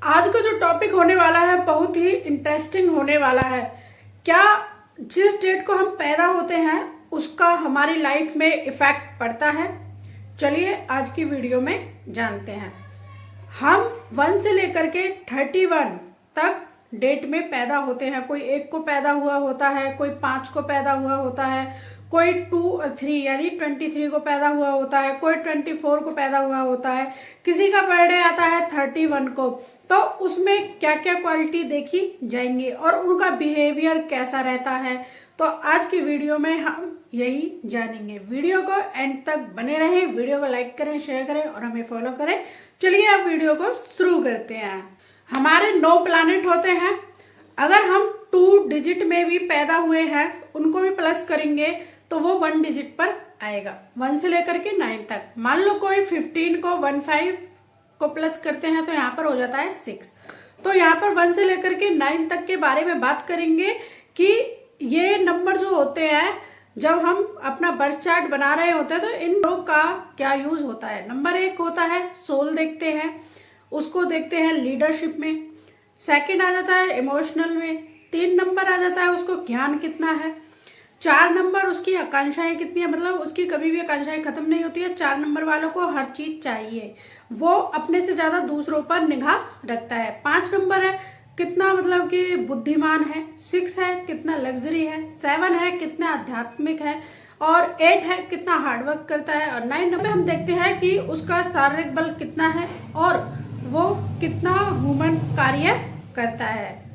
आज का जो टॉपिक होने वाला है बहुत ही इंटरेस्टिंग होने वाला है। क्या जिस डेट को हम पैदा होते हैं उसका हमारी लाइफ में इफेक्ट पड़ता है? चलिए आज की वीडियो में जानते हैं। हम 1 से लेकर के 31 तक डेट में पैदा होते हैं। कोई 1 को पैदा हुआ होता है, कोई 5 को पैदा हुआ होता है, कोई 2 और 3 यानी 23 को पैदा हुआ होता है, कोई 24 को पैदा हुआ होता है, किसी का बर्थडे आता है 31 को। तो उसमें क्या क्या क्वालिटी देखी जाएंगी और उनका बिहेवियर कैसा रहता है, तो आज की वीडियो में हम यही जानेंगे। वीडियो को एंड तक बने रहें, वीडियो को लाइक करें, शेयर करें और हमें फॉलो करें। चलिए अब वीडियो को शुरू करते हैं। हमारे 9 प्लैनेट होते हैं। अगर हम 2 डिजिट में भी पैदा हुए हैं उनको भी प्लस करेंगे तो वो 1 डिजिट पर आएगा, 1 से लेकर के 9 तक। मान लो कोई 15 को 15 को प्लस करते हैं तो यहाँ पर हो जाता है 6। तो यहाँ पर 1 से लेकर के 9 तक के बारे में बात करेंगे कि ये नंबर जो होते हैं जब हम अपना बर्थ चार्ट बना रहे होते हैं तो इन लोग का क्या यूज होता है। नंबर 1 होता है सोल, देखते हैं उसको, देखते हैं लीडरशिप में। सेकंड आ जाता है इमोशनल में। 3 नंबर आ जाता है उसको ज्ञान कितना है। 4 नंबर उसकी आकांक्षाएं कितनी है, मतलब उसकी कभी भी आकांक्षाएं खत्म नहीं होती है। 4 नंबर वालों को हर चीज चाहिए, वो अपने से ज्यादा दूसरों पर निगाह रखता है। 5 नंबर है कितना मतलब कि बुद्धिमान है। 6 है कितना लग्जरी है। 7 है कितना आध्यात्मिक है। और 8 है कितना हार्डवर्क करता है। और 9 नंबर हम देखते हैं कि उसका शारीरिक बल कितना है और वो कितना ह्यूमन कार्य करता है।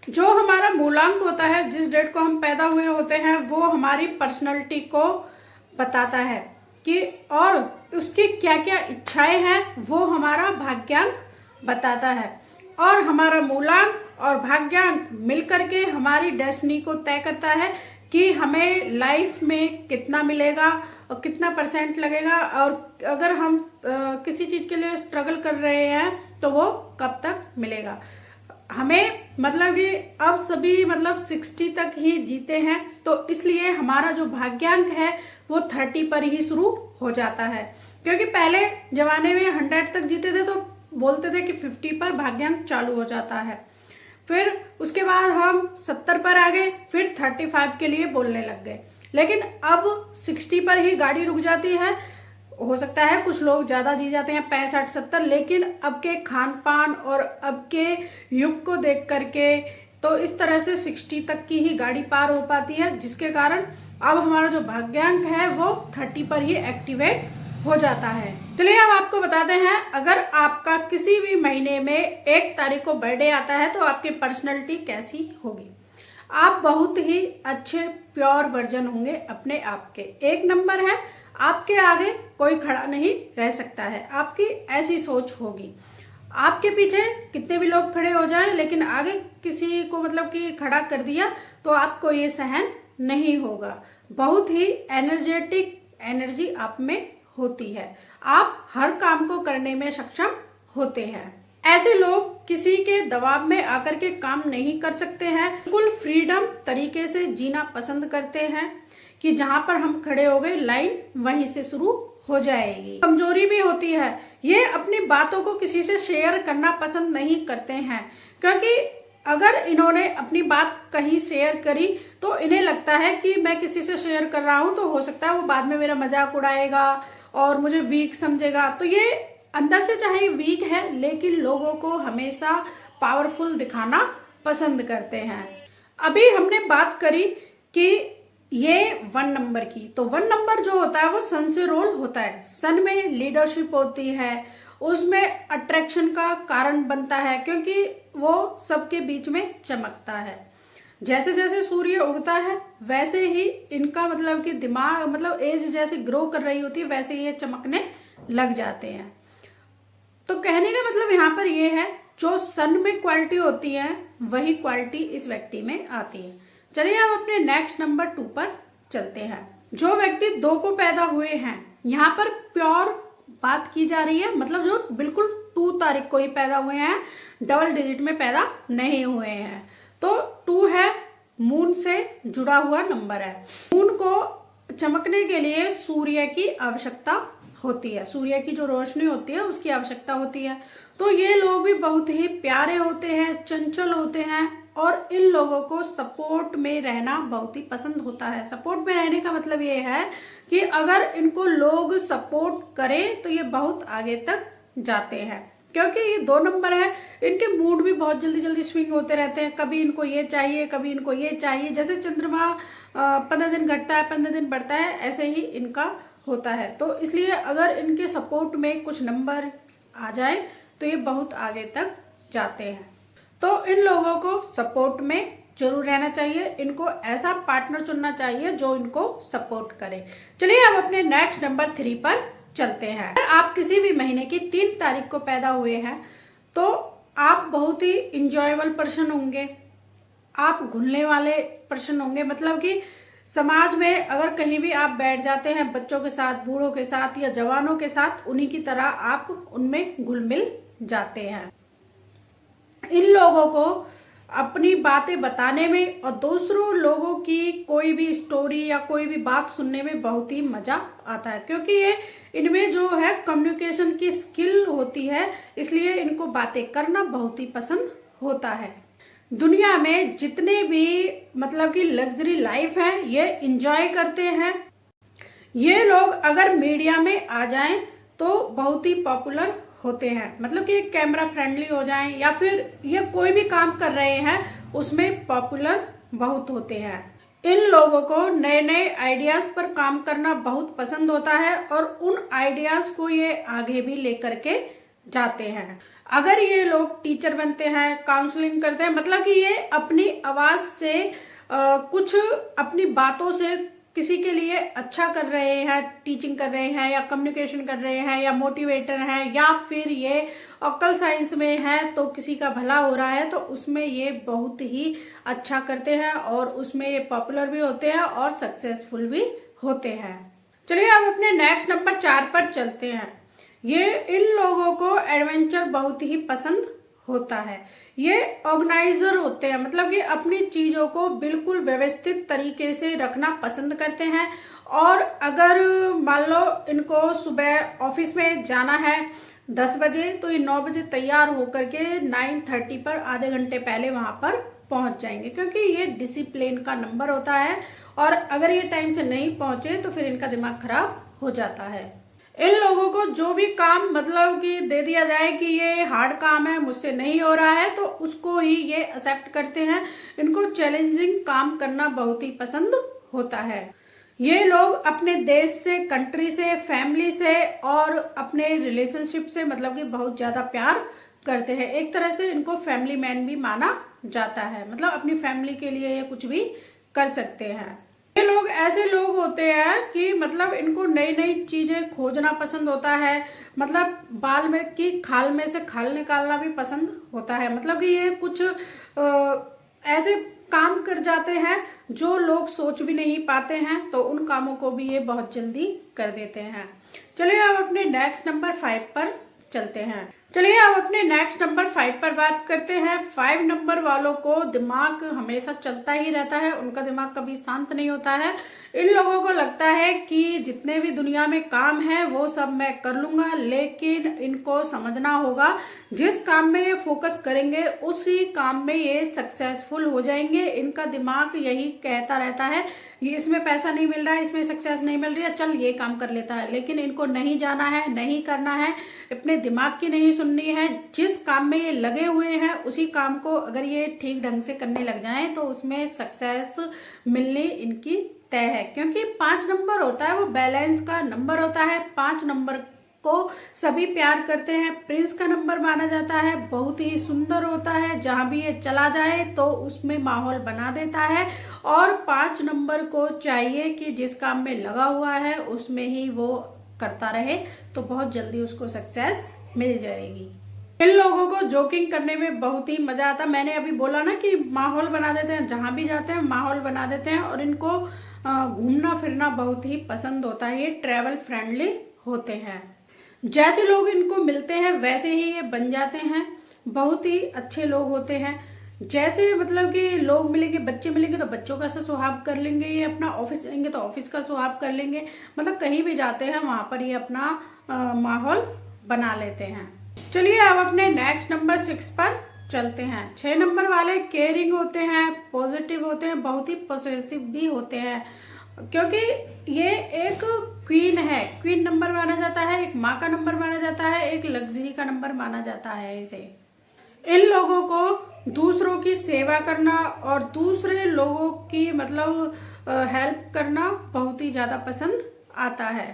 जो हमारा मूलांक होता है, जिस डेट को हम पैदा हुए होते हैं, वो हमारी पर्सनैलिटी को बताता है कि और उसकी क्या क्या इच्छाएं हैं, वो हमारा भाग्यांक बताता है। और हमारा मूलांक और भाग्यांक मिलकर के हमारी डेस्टिनी को तय करता है कि हमें लाइफ में कितना मिलेगा और कितना परसेंट लगेगा, और अगर हम किसी चीज के लिए स्ट्रगल कर रहे हैं तो वो कब तक मिलेगा हमें। मतलब कि अब सभी मतलब 60 तक ही जीते हैं, तो इसलिए हमारा जो भाग्यांक है वो 30 पर ही शुरू हो जाता है। क्योंकि पहले जमाने में 100 तक जीते थे तो बोलते थे कि 50 पर भाग्यांक चालू हो जाता है। फिर उसके बाद हम 70 पर आ गए, फिर 35 के लिए बोलने लग गए। लेकिन अब 60 पर ही गाड़ी रुक जाती है। हो सकता है कुछ लोग ज्यादा जी जाते हैं 65-70, लेकिन अब के खान पान और अब के युग को देख करके तो इस तरह से 60 तक की ही गाड़ी पार हो पाती है, जिसके कारण अब हमारा जो भाग्यांक है वो 30 पर ही एक्टिवेट हो जाता है। चलिए अब आपको बताते हैं, अगर आपका किसी भी महीने में 1 तारीख को बर्थडे आता है तो आपकी पर्सनैलिटी कैसी होगी। आप बहुत ही अच्छे प्योर वर्जन होंगे अपने आप के। 1 नंबर है, आपके आगे कोई खड़ा नहीं रह सकता है, आपकी ऐसी सोच होगी। आपके पीछे कितने भी लोग खड़े हो जाएं, लेकिन आगे किसी को मतलब कि खड़ा कर दिया तो आपको ये सहन नहीं होगा। बहुत ही एनर्जेटिक एनर्जी आप में होती है, आप हर काम को करने में सक्षम होते हैं। ऐसे लोग किसी के दबाव में आकर के काम नहीं कर सकते हैं, बिल्कुल फ्रीडम तरीके से जीना पसंद करते हैं कि जहां पर हम खड़े हो गए लाइन वहीं से शुरू हो जाएगी। कमजोरी भी होती है, ये अपनी बातों को किसी से शेयर करना पसंद नहीं करते हैं, क्योंकि अगर इन्होंने अपनी बात कहीं शेयर करी तो इन्हें लगता है कि मैं किसी से शेयर कर रहा हूं तो हो सकता है वो बाद में मेरा मजाक उड़ाएगा और मुझे वीक समझेगा। तो ये अंदर से चाहे वीक है लेकिन लोगों को हमेशा पावरफुल दिखाना पसंद करते हैं। अभी हमने बात करी कि ये 1 नंबर की, तो 1 नंबर जो होता है वो सन से रोल होता है। सन में लीडरशिप होती है, उसमें अट्रैक्शन का कारण बनता है क्योंकि वो सबके बीच में चमकता है। जैसे जैसे सूर्य उगता है वैसे ही इनका मतलब कि दिमाग मतलब एज जैसे ग्रो कर रही होती है वैसे ही ये चमकने लग जाते हैं। तो कहने का मतलब यहाँ पर ये है, जो सन में क्वालिटी होती है वही क्वालिटी इस व्यक्ति में आती है। चलिए अब अपने नेक्स्ट नंबर 2 पर चलते हैं। जो व्यक्ति 2 को पैदा हुए हैं, यहाँ पर प्योर बात की जा रही है, मतलब जो बिल्कुल 2 तारीख को ही पैदा हुए हैं, डबल डिजिट में पैदा नहीं हुए हैं। तो 2 है मून से जुड़ा हुआ नंबर है। मून को चमकने के लिए सूर्य की आवश्यकता होती है, सूर्य की जो रोशनी होती है उसकी आवश्यकता होती है। तो ये लोग भी बहुत ही प्यारे होते हैं, चंचल होते हैं और इन लोगों को सपोर्ट में रहना बहुत ही पसंद होता है। सपोर्ट में रहने का मतलब ये है कि अगर इनको लोग सपोर्ट करें तो ये बहुत आगे तक जाते हैं, क्योंकि ये 2 नंबर है। इनके मूड भी बहुत जल्दी जल्दी स्विंग होते रहते हैं, कभी इनको ये चाहिए कभी इनको ये चाहिए। जैसे चंद्रमा 15 दिन घटता है 15 दिन बढ़ता है, ऐसे ही इनका होता है। तो इसलिए अगर इनके सपोर्ट में कुछ नंबर आ जाए तो ये बहुत आगे तक जाते हैं। तो इन लोगों को सपोर्ट में जरूर रहना चाहिए, इनको ऐसा पार्टनर चुनना चाहिए जो इनको सपोर्ट करे। चलिए अब अपने नेक्स्ट नंबर 3 पर चलते हैं। अगर आप किसी भी महीने की 3 तारीख को पैदा हुए हैं तो आप बहुत ही इंजॉयबल पर्सन होंगे, आप घुलने वाले पर्सन होंगे। मतलब कि समाज में अगर कहीं भी आप बैठ जाते हैं, बच्चों के साथ, बूढ़ों के साथ या जवानों के साथ, उन्हीं की तरह आप उनमें घुल मिल जाते हैं। इन लोगों को अपनी बातें बताने में और दूसरों लोगों की कोई भी स्टोरी या कोई भी बात सुनने में बहुत ही मजा आता है, क्योंकि ये इनमें जो है कम्युनिकेशन की स्किल होती है, इसलिए इनको बातें करना बहुत ही पसंद होता है। दुनिया में जितने भी मतलब कि लग्जरी लाइफ है ये एंजॉय करते हैं। ये लोग अगर मीडिया में आ जाएं तो बहुत ही पॉपुलर होते हैं, मतलब कि कैमरा फ्रेंडली हो जाएं या फिर ये कोई भी काम कर रहे हैं उसमें पॉपुलर बहुत होते हैं। इन लोगों को नए नए आइडियाज पर काम करना बहुत पसंद होता है और उन आइडियाज को ये आगे भी लेकर के जाते हैं। अगर ये लोग टीचर बनते हैं, काउंसलिंग करते हैं, मतलब कि ये अपनी आवाज से कुछ अपनी बातों से किसी के लिए अच्छा कर रहे हैं, टीचिंग कर रहे हैं या कम्युनिकेशन कर रहे हैं या मोटिवेटर हैं, या फिर ये ऑक्कल साइंस में है तो किसी का भला हो रहा है, तो उसमें ये बहुत ही अच्छा करते हैं और उसमें ये पॉपुलर भी होते हैं और सक्सेसफुल भी होते हैं। चलिए अब अपने नेक्स्ट नंबर 4 पर चलते हैं। ये इन लोगों को एडवेंचर बहुत ही पसंद होता है। ये ऑर्गेनाइजर होते हैं, मतलब कि अपनी चीजों को बिल्कुल व्यवस्थित तरीके से रखना पसंद करते हैं। और अगर मान लो इनको सुबह ऑफिस में जाना है 10 बजे तो ये 9 बजे तैयार होकर के 9:30 पर आधे घंटे पहले वहां पर पहुंच जाएंगे, क्योंकि ये डिसिप्लिन का नंबर होता है और अगर ये टाइम से नहीं पहुंचे तो फिर इनका दिमाग खराब हो जाता है। इन लोगों को जो भी काम मतलब कि दे दिया जाए कि ये हार्ड काम है, मुझसे नहीं हो रहा है, तो उसको ही ये एक्सेप्ट करते हैं। इनको चैलेंजिंग काम करना बहुत ही पसंद होता है। ये लोग अपने देश से, कंट्री से, फैमिली से और अपने रिलेशनशिप से मतलब कि बहुत ज्यादा प्यार करते हैं। एक तरह से इनको फैमिली मैन भी माना जाता है, मतलब अपनी फैमिली के लिए ये कुछ भी कर सकते हैं। ये लोग ऐसे लोग होते हैं कि मतलब इनको नई नई चीजें खोजना पसंद होता है, मतलब बाल में की खाल में से खाल निकालना भी पसंद होता है। मतलब कि ये कुछ ऐसे काम कर जाते हैं जो लोग सोच भी नहीं पाते हैं, तो उन कामों को भी ये बहुत जल्दी कर देते हैं। चलिए अब अपने नेक्स्ट नंबर 5 पर चलते हैं। चलिए अब अपने नेक्स्ट नंबर 5 पर बात करते हैं। 5 नंबर वालों को दिमाग हमेशा चलता ही रहता है, उनका दिमाग कभी शांत नहीं होता है। इन लोगों को लगता है कि जितने भी दुनिया में काम है वो सब मैं कर लूंगा, लेकिन इनको समझना होगा जिस काम में ये फोकस करेंगे उसी काम में ये सक्सेसफुल हो जाएंगे। इनका दिमाग यही कहता रहता है ये इसमें पैसा नहीं मिल रहा है, इसमें सक्सेस नहीं मिल रही है, चल ये काम कर लेता है, लेकिन इनको नहीं जाना है, नहीं करना है, अपने दिमाग की नहीं सुननी है। जिस काम में ये लगे हुए हैं उसी काम को अगर ये ठीक ढंग से करने लग जाएं तो उसमें सक्सेस मिलनी इनकी तय है, क्योंकि 5 नंबर होता है वो बैलेंस का नंबर होता है। 5 नंबर को सभी प्यार करते हैं, प्रिंस का नंबर माना जाता है, बहुत ही सुंदर होता है, जहां भी ये चला जाए तो उसमें माहौल बना देता है। और 5 नंबर को चाहिए कि जिस काम में लगा हुआ है उसमें ही वो करता रहे, तो बहुत जल्दी उसको सक्सेस मिल जाएगी। इन लोगों को जोकिंग करने में बहुत ही मजा आता है। मैंने अभी बोला ना कि माहौल बना देते हैं, जहां भी जाते हैं माहौल बना देते हैं। और इनको घूमना फिरना बहुत ही पसंद होता है, ये ट्रैवल फ्रेंडली होते हैं। जैसे लोग इनको मिलते हैं वैसे ही ये बन जाते हैं, बहुत ही अच्छे लोग होते हैं। जैसे मतलब कि लोग मिलेंगे, बच्चे मिलेंगे तो बच्चों का सा स्वभाव कर लेंगे, ये अपना ऑफिस जाएंगे तो ऑफिस का स्वभाव कर लेंगे, मतलब कहीं भी जाते हैं वहां पर ये अपना माहौल बना लेते हैं। चलिए अब अपने नेक्स्ट नंबर 6 पर चलते हैं। 6 नंबर वाले केयरिंग होते हैं, पॉजिटिव होते हैं, बहुत ही पॉजिटिव भी होते हैं, क्योंकि ये एक क्वीन है। क्वीन नंबर माना जाता है, एक माँ का नंबर माना जाता है, एक लग्जरी का नंबर माना जाता है इसे। इन लोगों को दूसरों की सेवा करना और दूसरे लोगों की मतलब हेल्प करना बहुत ही ज्यादा पसंद आता है।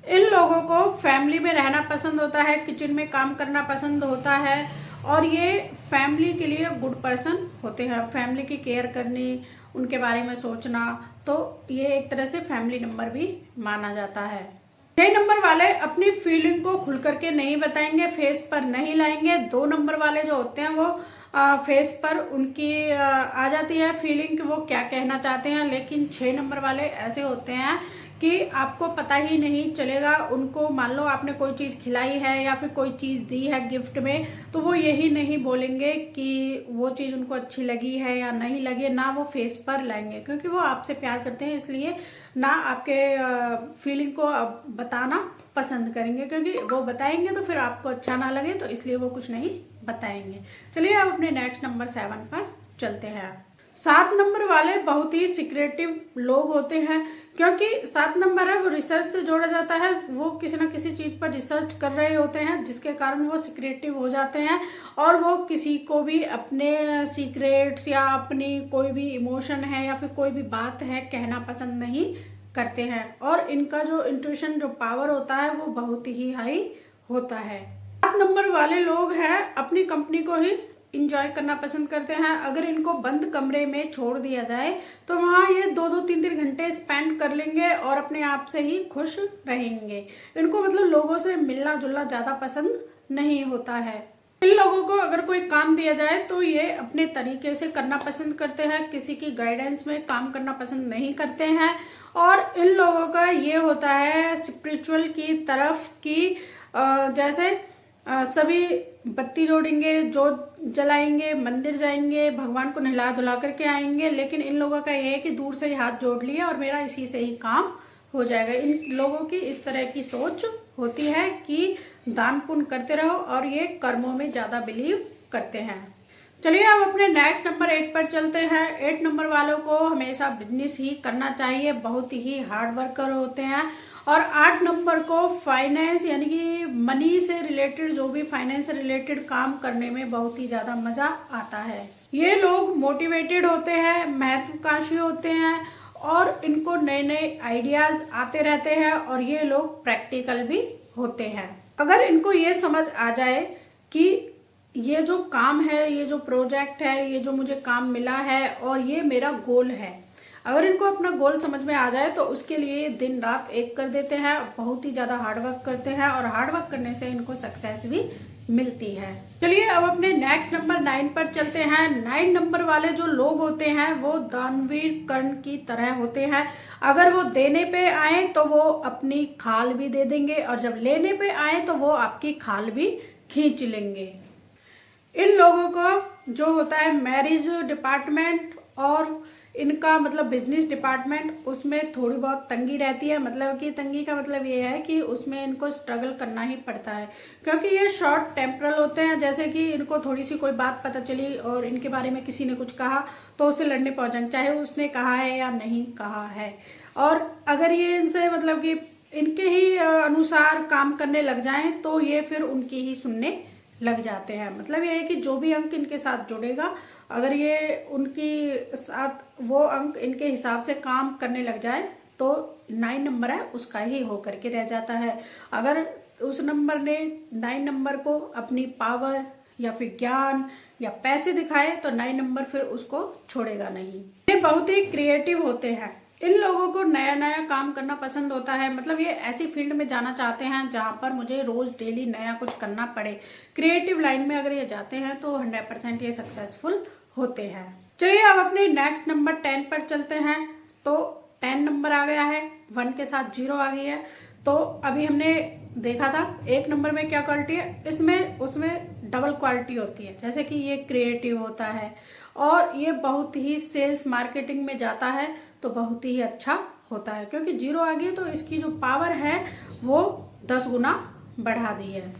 इन लोगों को फैमिली में रहना पसंद होता है, किचन में काम करना पसंद होता है और ये फैमिली के लिए गुड पर्सन होते हैं। फैमिली की केयर करनी, उनके बारे में सोचना, तो ये एक तरह से फैमिली नंबर भी माना जाता है। 6 नंबर वाले अपनी फीलिंग को खुल करके नहीं बताएंगे, फेस पर नहीं लाएंगे। 2 नंबर वाले जो होते हैं वो फेस पर उनकी आ जाती है फीलिंग कि वो क्या कहना चाहते हैं, लेकिन 6 नंबर वाले ऐसे होते हैं कि आपको पता ही नहीं चलेगा। उनको मान लो आपने कोई चीज खिलाई है या फिर कोई चीज दी है गिफ्ट में, तो वो यही नहीं बोलेंगे कि वो चीज उनको अच्छी लगी है या नहीं लगी, ना वो फेस पर लाएंगे, क्योंकि वो आपसे प्यार करते हैं, इसलिए ना आपके फीलिंग को बताना पसंद करेंगे, क्योंकि वो बताएंगे तो फिर आपको अच्छा ना लगे, तो इसलिए वो कुछ नहीं बताएंगे। चलिए अब अपने नेक्स्ट नंबर 7 पर चलते हैं। 7 नंबर वाले बहुत ही सीक्रेटिव लोग होते हैं, क्योंकि 7 नंबर है वो रिसर्च से जोड़ा जाता है। वो किसी ना किसी चीज पर रिसर्च कर रहे होते हैं, जिसके कारण वो सीक्रेटिव हो जाते हैं और वो किसी को भी अपने सीक्रेट्स या अपनी कोई भी इमोशन है या फिर कोई भी बात है कहना पसंद नहीं करते हैं। और इनका जो इंट्यूशन, जो पावर होता है वो बहुत ही हाई होता है। 7 नंबर वाले लोग हैं अपनी कंपनी को ही इंजॉय करना पसंद करते हैं। अगर इनको बंद कमरे में छोड़ दिया जाए तो वहां ये 2-2, 3-3 घंटे स्पेंड कर लेंगे और अपने आप से ही खुश रहेंगे। इनको मतलब लोगों से मिलना जुलना ज्यादा पसंद नहीं होता है। इन लोगों को अगर कोई काम दिया जाए तो ये अपने तरीके से करना पसंद करते हैं, किसी की गाइडेंस में काम करना पसंद नहीं करते हैं। और इन लोगों का ये होता है स्पिरिचुअल की तरफ की जैसे सभी बत्ती जोड़ेंगे, जोत जलाएंगे, मंदिर जाएंगे, भगवान को नहला धुला करके आएंगे, लेकिन इन लोगों का ये है कि दूर से ही हाथ जोड़ लिए और मेरा इसी से ही काम हो जाएगा। इन लोगों की इस तरह की सोच होती है कि दान पुण्य करते रहो और ये कर्मों में ज्यादा बिलीव करते हैं। चलिए अब अपने नेक्स्ट नंबर 8 पर चलते हैं। 8 नंबर वालों को हमेशा बिजनेस ही करना चाहिए, बहुत ही हार्ड वर्कर होते हैं। और 8 नंबर को फाइनेंस यानी कि मनी से रिलेटेड, जो भी फाइनेंस से रिलेटेड काम करने में बहुत ही ज्यादा मजा आता है। ये लोग मोटिवेटेड होते हैं, महत्वाकांक्षी होते हैं और इनको नए नए आइडियाज आते रहते हैं और ये लोग प्रैक्टिकल भी होते हैं। अगर इनको ये समझ आ जाए कि ये जो काम है, ये जो प्रोजेक्ट है, ये जो मुझे काम मिला है और ये मेरा गोल है, अगर इनको अपना गोल समझ में आ जाए तो उसके लिए दिन रात एक कर देते हैं, बहुत ही ज्यादा हार्ड वर्क करते हैं और हार्ड वर्क करने से इनको सक्सेस भी मिलती है। चलिए अब अपने नेक्स्ट नंबर 9 पर चलते हैं। 9 नंबर वाले जो लोग होते हैं वो दानवीर कर्ण की तरह होते हैं। अगर वो देने पे आए तो वो अपनी खाल भी दे देंगे और जब लेने पे आए तो वो आपकी खाल भी खींच लेंगे। इन लोगों को जो होता है मैरिज डिपार्टमेंट और इनका मतलब बिजनेस डिपार्टमेंट, उसमें थोड़ी बहुत तंगी रहती है। मतलब कि तंगी का मतलब ये है कि उसमें इनको स्ट्रगल करना ही पड़ता है, क्योंकि ये शॉर्ट टेम्परल होते हैं। जैसे कि इनको थोड़ी सी कोई बात पता चली और इनके बारे में किसी ने कुछ कहा तो उससे लड़ने पहुंच जाएंगे, चाहे उसने कहा है या नहीं कहा है। और अगर ये इनसे मतलब कि इनके ही अनुसार काम करने लग जाएं तो ये फिर उनकी ही सुनने लग जाते हैं। मतलब ये है कि जो भी अंक इनके साथ जुड़ेगा, अगर ये उनकी साथ वो अंक इनके हिसाब से काम करने लग जाए तो 9 नंबर है उसका ही हो करके रह जाता है। अगर उस नंबर ने 9 नंबर को अपनी पावर या फिर ज्ञान या पैसे दिखाए तो 9 नंबर फिर उसको छोड़ेगा नहीं। ये बहुत ही क्रिएटिव होते हैं। इन लोगों को नया नया काम करना पसंद होता है। मतलब ये ऐसी फील्ड में जाना चाहते हैं जहां पर मुझे रोज डेली नया कुछ करना पड़े। क्रिएटिव लाइन में अगर ये जाते हैं तो 100% ये सक्सेसफुल होते हैं। चलिए अब अपने नेक्स्ट नंबर 10 पर चलते हैं। तो 10 नंबर आ गया है, 1 के साथ 0 आ गई है। तो अभी हमने देखा था 1 नंबर में क्या क्वालिटी है, इसमें उसमें डबल क्वालिटी होती है। जैसे कि ये क्रिएटिव होता है और ये बहुत ही सेल्स मार्केटिंग में जाता है तो बहुत ही अच्छा होता है, क्योंकि 0 आ गई तो इसकी जो पावर है वो 10 गुना बढ़ा दी है।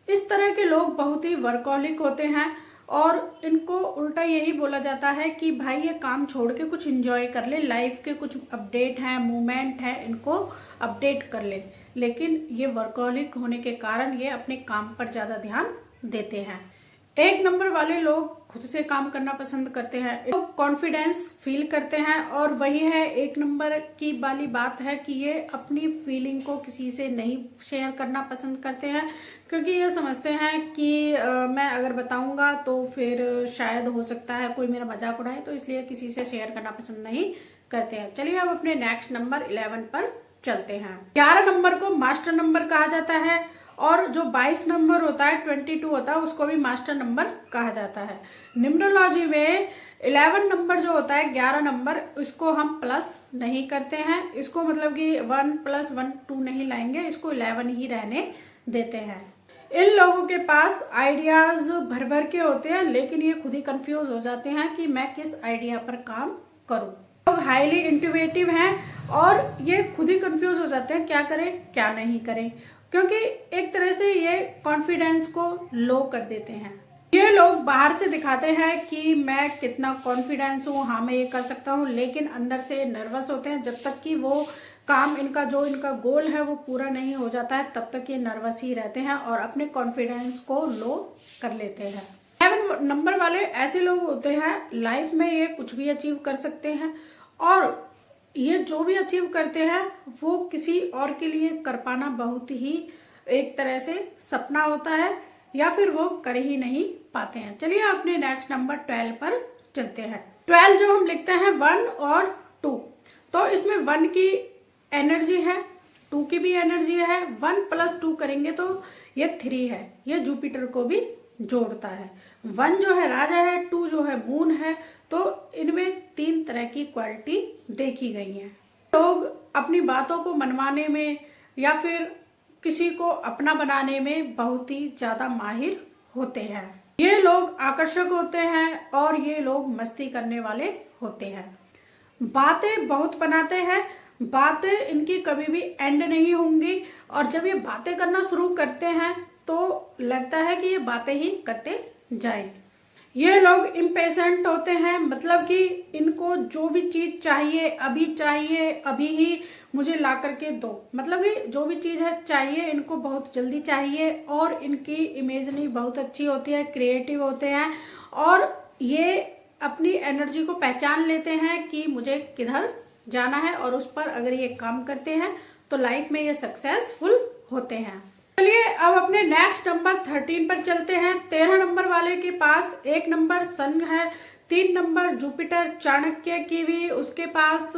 इस तरह के लोग बहुत ही वर्कहोलिक होते हैं और इनको उल्टा यही बोला जाता है कि भाई ये काम छोड़ के कुछ एंजॉय कर ले, लाइफ के कुछ अपडेट हैं, मूवमेंट है, इनको अपडेट कर ले। लेकिन ये वर्कहोलिक होने के कारण ये अपने काम पर ज्यादा ध्यान देते हैं। 1 नंबर वाले लोग खुद से काम करना पसंद करते हैं, लोग कॉन्फिडेंस फील करते हैं और वही है 1 नंबर की वाली बात है कि ये अपनी फीलिंग को किसी से नहीं शेयर करना पसंद करते हैं, क्योंकि ये समझते हैं कि मैं अगर बताऊंगा तो फिर शायद हो सकता है कोई मेरा मजाक उड़ाए, तो इसलिए किसी से शेयर करना पसंद नहीं करते हैं। चलिए अब अपने नेक्स्ट नंबर 11 पर चलते हैं। 11 नंबर को मास्टर नंबर कहा जाता है और जो 22 नंबर होता है 22 होता है उसको भी मास्टर नंबर कहा जाता है। न्यूमरोलॉजी में 11 नंबर जो होता है 11 नंबर, इसको हम प्लस नहीं करते हैं, इसको मतलब कि 1 + 1 2 नहीं लाएंगे, इसको 11 ही रहने देते हैं। इन लोगों के पास आइडियाज भर भर के होते हैं, लेकिन ये खुद ही कंफ्यूज हो जाते हैं कि मैं किस आइडिया पर काम करूं। लोग हाईली इंट्यूटिव हैं और ये खुद ही कंफ्यूज हो जाते हैं क्या करें क्या नहीं करें, क्योंकि एक तरह से ये कॉन्फिडेंस को लो कर देते हैं। ये लोग बाहर से दिखाते हैं कि मैं कितना कॉन्फिडेंस हूँ, हाँ मैं ये कर सकता हूँ, लेकिन अंदर से नर्वस होते हैं। जब तक कि वो काम इनका जो इनका गोल है वो पूरा नहीं हो जाता है, तब तक ये नर्वस ही रहते हैं और अपने कॉन्फिडेंस को लो कर लेते हैं। 7 नंबर वाले ऐसे लोग होते हैं, लाइफ में ये कुछ भी अचीव कर सकते हैं और ये जो भी अचीव करते हैं वो किसी और के लिए कर पाना बहुत ही एक तरह से सपना होता है, या फिर वो कर ही नहीं पाते हैं। चलिए अपने नेक्स्ट नंबर 12 पर चलते हैं। 12 जो हम लिखते हैं 1 और 2, तो इसमें 1 की एनर्जी है, 2 की भी एनर्जी है। 1 + 2 करेंगे तो ये 3 है, ये जुपिटर को भी जोड़ता है। 1 जो है राजा है, 2 जो है मून है, तो इनमें 3 तरह की क्वालिटी देखी गई है। लोग अपनी बातों को मनवाने में या फिर किसी को अपना बनाने में बहुत ही ज्यादा माहिर होते हैं। ये लोग आकर्षक होते हैं और ये लोग मस्ती करने वाले होते हैं। बातें बहुत बनाते हैं, बातें इनकी कभी भी एंड नहीं होंगी और जब ये बातें करना शुरू करते हैं तो लगता है कि ये बातें ही करते जाएं। ये लोग इम्पेशेंट होते हैं, मतलब कि इनको जो भी चीज चाहिए अभी ही मुझे ला करके दो, मतलब कि जो भी चीज है चाहिए इनको बहुत जल्दी चाहिए। और इनकी इमेजिनी बहुत अच्छी होती है, क्रिएटिव होते हैं और ये अपनी एनर्जी को पहचान लेते हैं कि मुझे किधर जाना है और उस पर अगर ये काम करते हैं तो लाइफ में ये सक्सेसफुल होते हैं। चलिए अब अपने नेक्स्ट नंबर 13 पर चलते हैं। 13 नंबर वाले के पास 1 नंबर सन है, 3 नंबर जुपिटर चाणक्य की भी उसके पास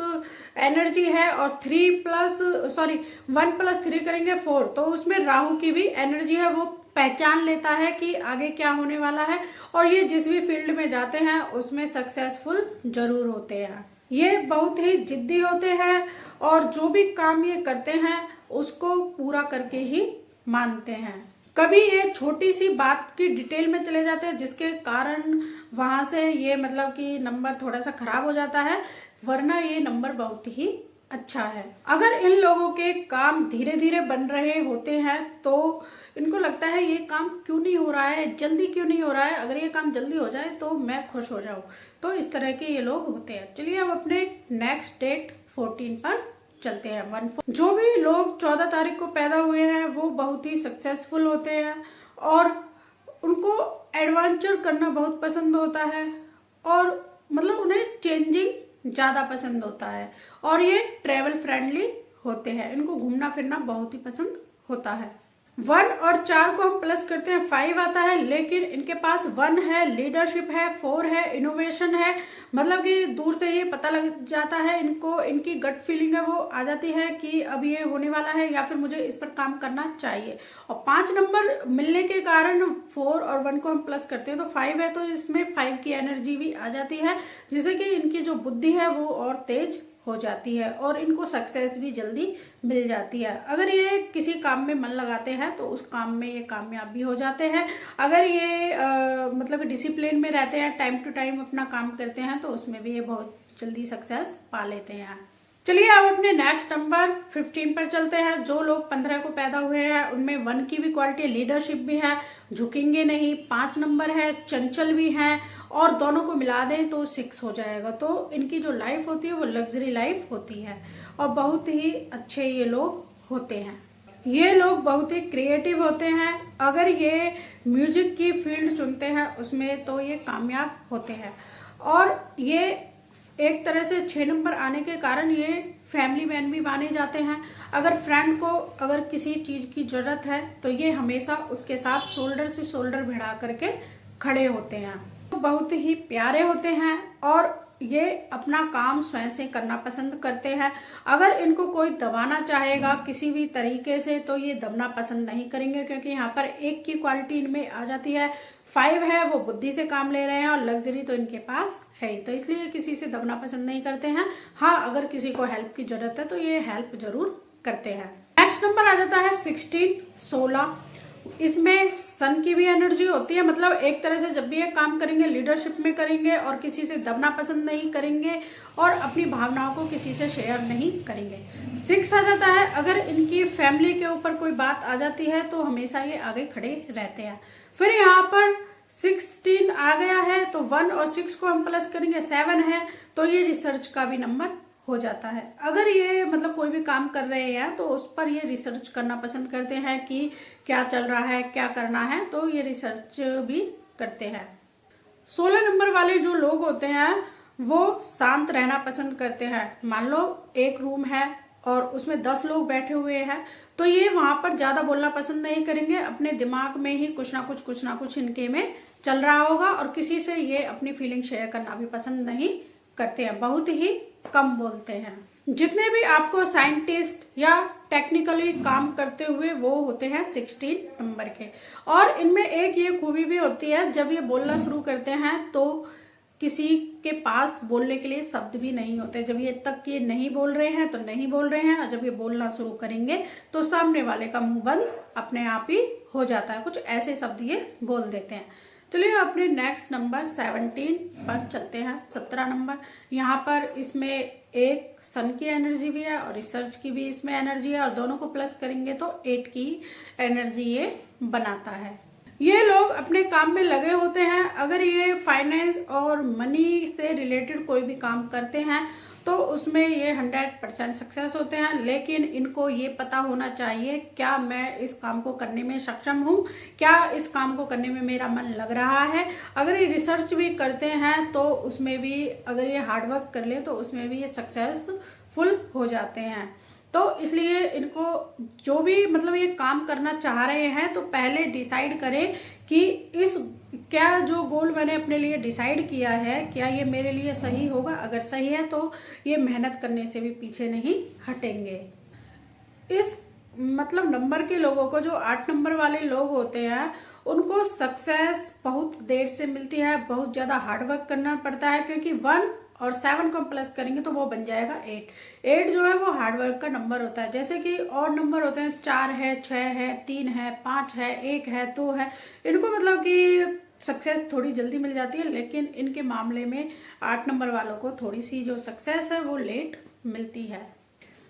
एनर्जी है और 1 + 3 करेंगे 4, तो उसमें राहु की भी एनर्जी है। वो पहचान लेता है कि आगे क्या होने वाला है और ये जिस भी फील्ड में जाते हैं उसमें सक्सेसफुल जरूर होते हैं। ये बहुत ही जिद्दी होते हैं और जो भी काम ये करते हैं उसको पूरा करके ही मानते हैं। कभी ये छोटी सी बात की डिटेल में चले जाते हैं जिसके कारण वहां से ये मतलब कि नंबर थोड़ा सा खराब हो जाता है, वरना ये नंबर बहुत ही अच्छा है। अगर इन लोगों के काम धीरे धीरे बन रहे होते हैं तो इनको लगता है ये काम क्यों नहीं हो रहा है, जल्दी क्यों नहीं हो रहा है, अगर ये काम जल्दी हो जाए तो मैं खुश हो जाऊं। तो इस तरह के ये लोग होते हैं। चलिए अब अपने नेक्स्ट डेट 14 पर चलते हैं। 14 जो भी लोग 14 तारीख को पैदा हुए हैं वो बहुत ही सक्सेसफुल होते हैं और उनको एडवेंचर करना बहुत पसंद होता है और मतलब उन्हें चेंजिंग ज्यादा पसंद होता है और ये ट्रेवल फ्रेंडली होते हैं। इनको घूमना फिरना बहुत ही पसंद होता है। 1 और 4 को हम प्लस करते हैं 5 आता है, लेकिन इनके पास 1 है, लीडरशिप है, 4 है, इनोवेशन है, मतलब कि दूर से ये पता लग जाता है इनको, इनकी गट फीलिंग है वो आ जाती है कि अब ये होने वाला है या फिर मुझे इस पर काम करना चाहिए। और 5 नंबर मिलने के कारण 4 और 1 को हम प्लस करते हैं तो 5 है, तो इसमें 5 की एनर्जी भी आ जाती है जिससे कि इनकी जो बुद्धि है वो और तेज हो जाती है और इनको सक्सेस भी जल्दी मिल जाती है। अगर ये किसी काम में मन लगाते हैं तो उस काम में ये कामयाब भी हो जाते हैं। अगर ये मतलब डिसिप्लिन में रहते हैं, टाइम टू टाइम अपना काम करते हैं, तो उसमें भी ये बहुत जल्दी सक्सेस पा लेते हैं। चलिए अब अपने नेक्स्ट नंबर 15 पर चलते हैं। जो लोग 15 को पैदा हुए हैं उनमें 1 की भी क्वालिटी, लीडरशिप भी है, झुकेंगे नहीं। 5 नंबर है, चंचल भी है, और दोनों को मिला दें तो 6 हो जाएगा। तो इनकी जो लाइफ होती है वो लग्जरी लाइफ होती है और बहुत ही अच्छे ये लोग होते हैं। ये लोग बहुत ही क्रिएटिव होते हैं। अगर ये म्यूजिक की फील्ड चुनते हैं उसमें तो ये कामयाब होते हैं। और ये एक तरह से 6 नंबर आने के कारण ये फैमिली मैन भी माने जाते हैं। अगर फ्रेंड को अगर किसी चीज की जरूरत है तो ये हमेशा उसके साथ शोल्डर से शोल्डर भिड़ा करके खड़े होते हैं। तो बहुत ही प्यारे होते हैं और ये अपना काम स्वयं से करना पसंद करते हैं। अगर इनको कोई दबाना चाहेगा किसी भी तरीके से तो ये दबना पसंद नहीं करेंगे, क्योंकि यहाँ पर 1 की क्वालिटी इनमें आ जाती है। 5 है, वो बुद्धि से काम ले रहे हैं और लग्जरी तो इनके पास है ही, तो इसलिए किसी से दबना पसंद नहीं करते हैं। हाँ, अगर किसी को हेल्प की जरूरत है तो ये हेल्प जरूर करते हैं। नेक्स्ट नंबर आ जाता है 16। इसमें सन की भी एनर्जी होती है, मतलब एक तरह से जब भी ये काम करेंगे लीडरशिप में करेंगे और किसी से दबना पसंद नहीं करेंगे और अपनी भावनाओं को किसी से शेयर नहीं करेंगे। 6 आ जाता है, अगर इनकी फैमिली के ऊपर कोई बात आ जाती है तो हमेशा ये आगे खड़े रहते हैं। फिर यहाँ पर 16 आ गया है तो 1 और 6 को हम प्लस करेंगे, 7 है, तो ये रिसर्च का भी नंबर हो जाता है। अगर ये मतलब कोई भी काम कर रहे हैं तो उस पर ये रिसर्च करना पसंद करते हैं कि क्या चल रहा है, क्या करना है, तो ये रिसर्च भी करते हैं। 16 नंबर वाले जो लोग होते हैं वो शांत रहना पसंद करते हैं। मान लो एक रूम है और उसमें 10 लोग बैठे हुए हैं तो ये वहां पर ज्यादा बोलना पसंद नहीं करेंगे। अपने दिमाग में ही कुछ ना कुछ इनके में चल रहा होगा और किसी से ये अपनी फीलिंग शेयर करना भी पसंद नहीं करते हैं, बहुत ही कम बोलते हैं। जितने भी आपको साइंटिस्ट या टेक्निकली काम करते हुए वो होते हैं 16 नंबर के। और इनमें एक ये खूबी भी होती है, जब ये बोलना शुरू करते हैं तो किसी के पास बोलने के लिए शब्द भी नहीं होते। जब ये तक ये नहीं बोल रहे हैं तो नहीं बोल रहे हैं, और जब ये बोलना शुरू करेंगे तो सामने वाले का मुंह बंद अपने आप ही हो जाता है। कुछ ऐसे शब्द ये बोल देते हैं। चलिए अपने नेक्स्ट नंबर 17 पर चलते हैं। 17 नंबर, यहाँ पर इसमें एक सन की एनर्जी भी है और रिसर्च की भी इसमें एनर्जी है, और दोनों को प्लस करेंगे तो 8 की एनर्जी ये बनाता है। ये लोग अपने काम में लगे होते हैं। अगर ये फाइनेंस और मनी से रिलेटेड कोई भी काम करते हैं तो उसमें ये 100% सक्सेस होते हैं। लेकिन इनको ये पता होना चाहिए क्या मैं इस काम को करने में सक्षम हूँ, क्या इस काम को करने में मेरा मन लग रहा है। अगर ये रिसर्च भी करते हैं तो उसमें भी अगर ये हार्डवर्क कर ले तो उसमें भी ये सक्सेसफुल हो जाते हैं। तो इसलिए इनको जो भी मतलब ये काम करना चाह रहे हैं तो पहले डिसाइड करें कि इस क्या जो गोल मैंने अपने लिए डिसाइड किया है क्या ये मेरे लिए सही होगा। अगर सही है तो ये मेहनत करने से भी पीछे नहीं हटेंगे। इस मतलब नंबर के लोगों को, जो 8 नंबर वाले लोग होते हैं, उनको सक्सेस बहुत देर से मिलती है, बहुत ज्यादा हार्डवर्क करना पड़ता है, क्योंकि 1 और 7 को प्लस करेंगे तो वो बन जाएगा 8 जो है वो हार्डवर्क का नंबर होता है। जैसे कि और नंबर होते हैं 4 है, 6 है, 3 है, 5 है, 1 है, 2 है, इनको मतलब कि सक्सेस थोड़ी जल्दी मिल जाती है। लेकिन इनके मामले में 8 नंबर वालों को थोड़ी सी जो सक्सेस है वो लेट मिलती है।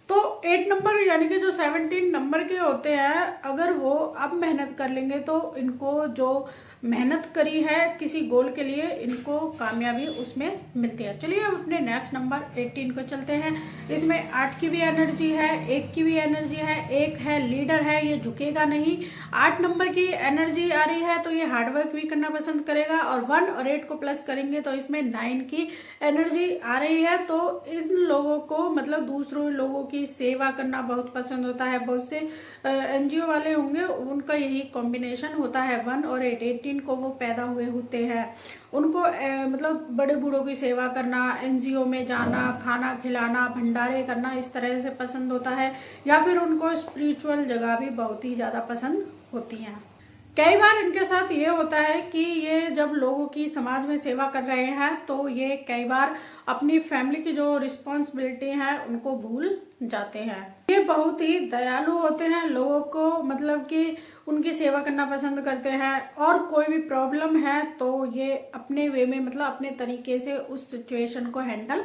तो 8 नंबर यानी कि जो 17 नंबर के होते हैं, अगर वो अब मेहनत कर लेंगे तो इनको जो मेहनत करी है किसी गोल के लिए इनको कामयाबी उसमें मिलती है। चलिए अब अपने नेक्स्ट नंबर 18 को चलते हैं। इसमें 8 की भी एनर्जी है, 1 की भी एनर्जी है, 1 है, लीडर है, ये झुकेगा नहीं। 8 नंबर की एनर्जी आ रही है तो ये हार्डवर्क भी करना पसंद करेगा, और 1 और 8 को प्लस करेंगे तो इसमें 9 की एनर्जी आ रही है। तो इन लोगों को मतलब दूसरों लोगों की सेवा करना बहुत पसंद होता है। बहुत से एनजीओ वाले होंगे उनका यही कॉम्बिनेशन होता है। 1 और 18 को वो पैदा हुए होते हैं, उनको मतलब बड़े बूढ़ों की सेवा करना, एनजीओ में जाना, खाना खिलाना, भंडारे करना इस तरह से पसंद होता है, या फिर उनको स्पिरिचुअल जगह भी बहुत ही ज्यादा पसंद होती हैं। कई बार इनके साथ ये होता है कि ये जब लोगों की समाज में सेवा कर रहे हैं तो ये कई बार अपनी फैमिली की जो रिस्पॉन्सिबिलिटी है उनको भूल जाते हैं। ये बहुत ही दयालु होते हैं, लोगों को मतलब कि उनकी सेवा करना पसंद करते हैं, और कोई भी प्रॉब्लम है तो ये अपने वे में मतलब अपने तरीके से उस सिचुएशन को हैंडल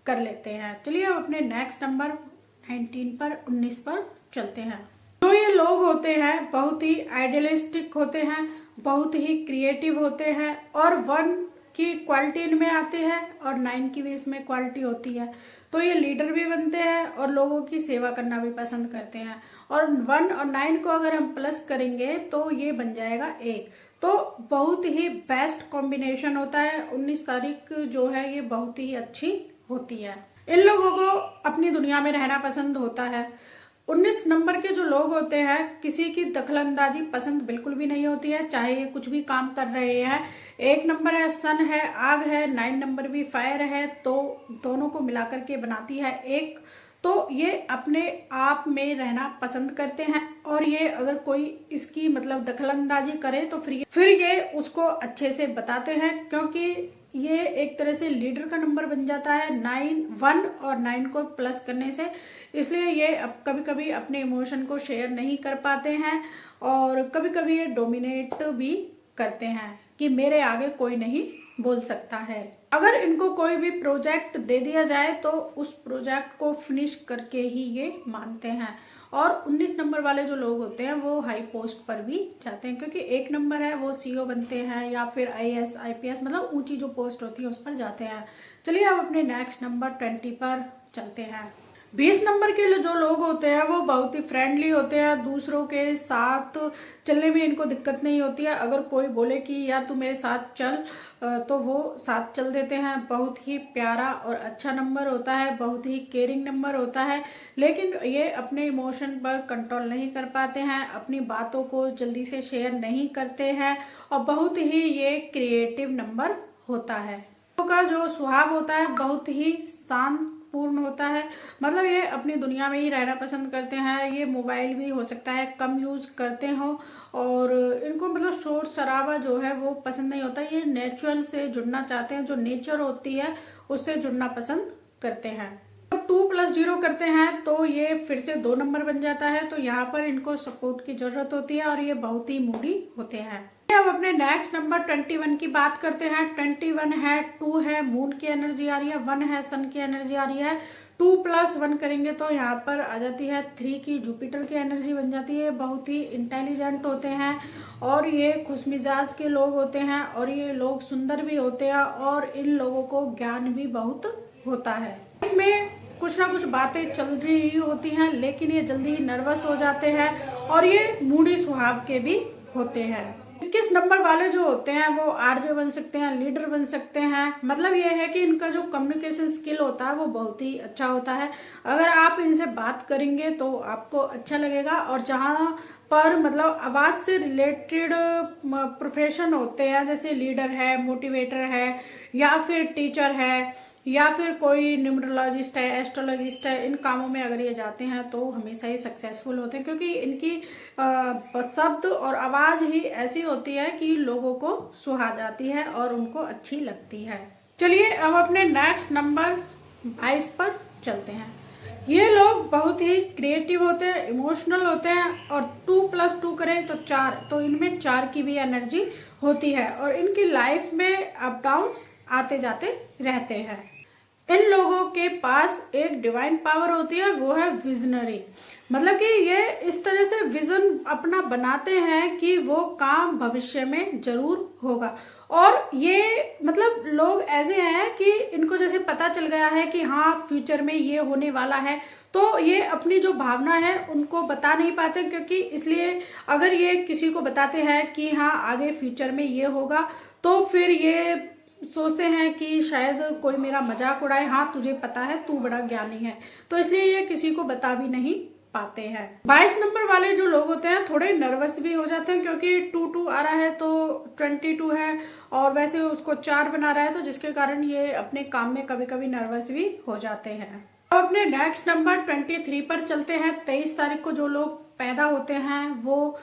कर लेते हैं। चलिए अब अपने नेक्स्ट नंबर 19 पर चलते हैं। तो ये लोग होते हैं बहुत ही आइडियलिस्टिक होते हैं, बहुत ही क्रिएटिव होते हैं और 1 की क्वालिटी इनमें आती है और 9 की भी इसमें क्वालिटी होती है। तो ये लीडर भी बनते हैं और लोगों की सेवा करना भी पसंद करते हैं। और 1 और 9 को अगर हम प्लस करेंगे तो ये बन जाएगा 1। तो बहुत ही बेस्ट कॉम्बिनेशन होता है। 19 तारीख जो है ये बहुत ही अच्छी होती है। इन लोगों को अपनी दुनिया में रहना पसंद होता है। 19 नंबर के जो लोग होते हैं किसी की दखलंदाजी पसंद बिल्कुल भी नहीं होती है, चाहे ये कुछ भी काम कर रहे हैं। 1 नंबर है सन है, आग है, 9 नंबर भी फायर है, तो दोनों को मिलाकर के बनाती है 1। तो ये अपने आप में रहना पसंद करते हैं और ये अगर कोई इसकी मतलब दखलंदाजी करे तो फिर ये उसको अच्छे से बताते हैं, क्योंकि ये एक तरह से लीडर का नंबर बन जाता है 1 और 9 को प्लस करने से। इसलिए ये अब कभी कभी अपने इमोशन को शेयर नहीं कर पाते हैं और कभी कभी ये डोमिनेट भी करते हैं कि मेरे आगे कोई नहीं बोल सकता है। अगर इनको कोई भी प्रोजेक्ट दे दिया जाए तो उस प्रोजेक्ट को फिनिश करके ही ये मानते हैं। और 19 नंबर वाले जो लोग होते हैं वो हाई पोस्ट पर भी जाते हैं, क्योंकि 1 नंबर है वो सीईओ बनते हैं या फिर आईएएस आईपीएस मतलब ऊंची जो पोस्ट होती है उस पर जाते हैं। चलिए अब अपने नेक्स्ट नंबर 20 पर चलते हैं। 20 नंबर के जो लोग होते हैं वो बहुत ही फ्रेंडली होते हैं, दूसरों के साथ चलने में इनको दिक्कत नहीं होती है। अगर कोई बोले कि यार तू मेरे साथ चल तो वो साथ चल देते हैं। बहुत ही प्यारा और अच्छा नंबर होता है, बहुत ही केयरिंग नंबर होता है, लेकिन ये अपने इमोशन पर कंट्रोल नहीं कर पाते हैं, अपनी बातों को जल्दी से शेयर नहीं करते हैं और बहुत ही ये क्रिएटिव नंबर होता है। का जो स्वभाव होता है बहुत ही शांत पूर्ण होता है, मतलब ये अपनी दुनिया में ही रहना पसंद करते हैं। ये मोबाइल भी हो सकता है कम यूज करते हो और इनको मतलब शोर शराबा जो है वो पसंद नहीं होता। ये नेचुरल से जुड़ना चाहते हैं, जो नेचर होती है उससे जुड़ना पसंद करते हैं। तो 2+0 करते हैं तो ये फिर से 2 नंबर बन जाता है। तो यहाँ पर इनको सपोर्ट की जरूरत होती है और ये बहुत ही मूडी होते हैं। अब अपने नेक्स्ट नंबर 21 की बात करते हैं। 21 है, 2 है, मून की एनर्जी आ रही है, 1 है, सन की एनर्जी आ रही है। 2+1 करेंगे तो यहाँ पर आ जाती है 3 की जुपिटर की एनर्जी बन जाती है। बहुत ही इंटेलिजेंट होते हैं और ये खुशमिजाज के लोग होते हैं और ये लोग सुंदर भी होते हैं और इन लोगों को ज्ञान भी बहुत होता है। इसमें कुछ ना कुछ बातें चल रही होती हैं लेकिन ये जल्दी ही नर्वस हो जाते हैं और ये मूडी स्वभाव के भी होते हैं। 21 नंबर वाले जो होते हैं वो आरजे बन सकते हैं, लीडर बन सकते हैं। मतलब ये है कि इनका जो कम्युनिकेशन स्किल होता है वो बहुत ही अच्छा होता है। अगर आप इनसे बात करेंगे तो आपको अच्छा लगेगा। और जहाँ पर मतलब आवाज से रिलेटेड प्रोफेशन होते हैं, जैसे लीडर है, मोटिवेटर है या फिर टीचर है या फिर कोई न्यूमरोलॉजिस्ट है, एस्ट्रोलॉजिस्ट है, इन कामों में अगर ये जाते हैं तो हमेशा ही सक्सेसफुल होते हैं, क्योंकि इनकी शब्द और आवाज ही ऐसी होती है कि लोगों को सुहा जाती है और उनको अच्छी लगती है। चलिए अब अपने नेक्स्ट नंबर 22 पर चलते हैं। ये लोग बहुत ही क्रिएटिव होते हैं, इमोशनल होते हैं और 2+2 करें तो 4, तो इनमें 4 की भी एनर्जी होती है और इनकी लाइफ में अप डाउन्स आते जाते रहते हैं। इन लोगों के पास एक डिवाइन पावर होती है, वो है विजनरी। मतलब कि ये इस तरह से विजन अपना बनाते हैं कि वो काम भविष्य में जरूर होगा। और ये मतलब लोग ऐसे हैं कि इनको जैसे पता चल गया है कि हाँ फ्यूचर में ये होने वाला है, तो ये अपनी जो भावना है उनको बता नहीं पाते, क्योंकि इसलिए अगर ये किसी को बताते हैं कि हाँ आगे फ्यूचर में ये होगा तो फिर ये सोचते हैं कि शायद कोई मेरा मजाक उड़ाए, हाँ तुझे पता है, तू बड़ा ज्ञानी है, तो इसलिए ये किसी को बता भी नहीं पाते हैं। 22 नंबर वाले जो लोग होते हैं थोड़े नर्वस भी हो जाते हैं, क्योंकि 2 आ रहा है तो 22 है और वैसे उसको 4 बना रहा है, तो जिसके कारण ये अपने काम में कभी कभी नर्वस भी हो जाते हैं। अब अपने नेक्स्ट नंबर 23 पर चलते हैं। 23 तारीख को जो लोग पैदा होते हैं वो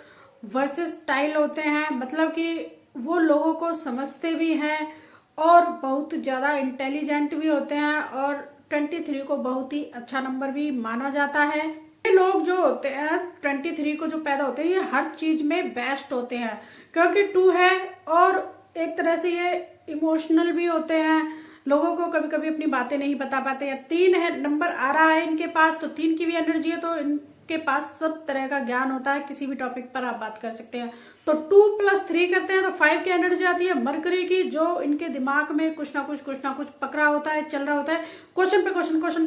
वर्सेटाइल होते हैं, मतलब कि वो लोगों को समझते भी हैं और बहुत ज्यादा इंटेलिजेंट भी होते हैं और 23 को बहुत ही अच्छा नंबर भी माना जाता है। ये लोग जो होते हैं 23 को जो पैदा होते हैं ये हर चीज में बेस्ट होते हैं, क्योंकि 2 है और एक तरह से ये इमोशनल भी होते हैं, लोगों को कभी कभी अपनी बातें नहीं बता पाते हैं। 3 है नंबर आ रहा है इनके पास, तो 3 की भी एनर्जी है, तो इनके पास सब तरह का ज्ञान होता है, किसी भी टॉपिक पर आप बात कर सकते हैं। तो 2+3 करते हैं तो 5 की एनर्जी आती है मरकरी की, जो इनके दिमाग में कुछ ना कुछ पकड़ा होता है, चल रहा होता है, क्वेश्चन पे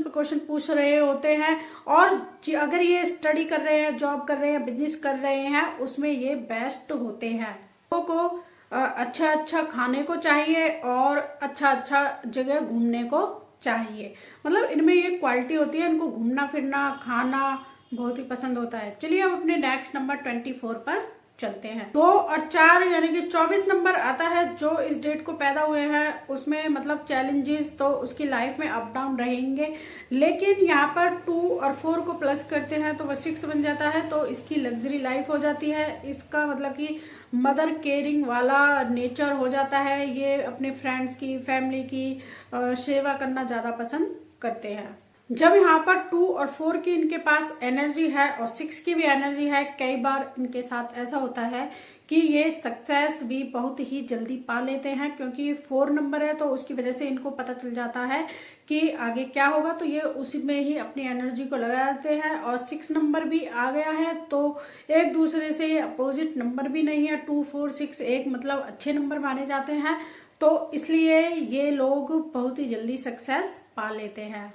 क्वेश्चन पूछ रहे होते हैं। और अगर ये स्टडी कर रहे हैं, जॉब कर रहे हैं, बिजनेस कर रहे हैं, उसमें ये बेस्ट होते हैं। लोगों को अच्छा खाने को चाहिए और अच्छा जगह घूमने को चाहिए, मतलब इनमें ये क्वालिटी होती है, इनको घूमना फिरना खाना बहुत ही पसंद होता है। चलिए अब अपने नेक्स्ट नंबर 24 पर चलते हैं। 2 और 4 यानी कि 24 नंबर आता है, जो इस डेट को पैदा हुए हैं उसमें मतलब चैलेंजेस तो उसकी लाइफ में अप डाउन रहेंगे, लेकिन यहाँ पर 2 और 4 को प्लस करते हैं तो वह 6 बन जाता है, तो इसकी लग्जरी लाइफ हो जाती है। इसका मतलब कि मदर केयरिंग वाला नेचर हो जाता है, ये अपने फ्रेंड्स की, फैमिली की सेवा करना ज़्यादा पसंद करते हैं। जब यहाँ पर 2 और 4 की इनके पास एनर्जी है और 6 की भी एनर्जी है, कई बार इनके साथ ऐसा होता है कि ये सक्सेस भी बहुत ही जल्दी पा लेते हैं, क्योंकि 4 नंबर है तो उसकी वजह से इनको पता चल जाता है कि आगे क्या होगा, तो ये उसी में ही अपनी एनर्जी को लगा देते हैं। और 6 नंबर भी आ गया है, तो एक दूसरे से अपोजिट नंबर भी नहीं है, 2 4 6 एक मतलब अच्छे नंबर माने जाते हैं, तो इसलिए ये लोग बहुत ही जल्दी सक्सेस पा लेते हैं,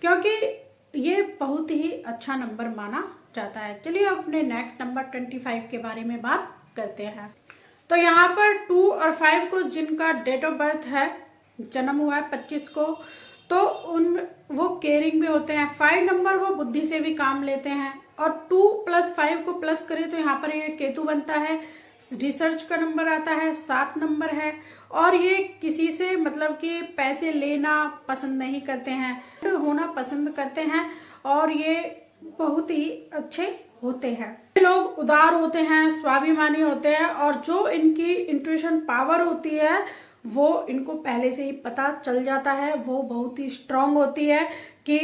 क्योंकि ये बहुत ही अच्छा नंबर माना जाता है। चलिए अपने नेक्स्ट नंबर 25 के बारे में बात करते हैं। तो यहाँ पर 2 और 5 को जिनका डेट ऑफ बर्थ है, जन्म हुआ है 25 को, तो उन वो केयरिंग भी होते हैं। 5 नंबर वो बुद्धि से भी काम लेते हैं, और 2 + 5 को प्लस करें तो यहाँ पर ये केतु बनता है। रिसर्च का नंबर आता है, 7 नंबर है, और ये किसी से मतलब कि पैसे लेना पसंद नहीं करते हैं, होना पसंद करते हैं, और ये बहुत ही अच्छे होते हैं। ये लोग उदार होते हैं, स्वाभिमानी होते हैं, और जो इनकी इंट्यूशन पावर होती है वो इनको पहले से ही पता चल जाता है। वो बहुत ही स्ट्रांग होती है कि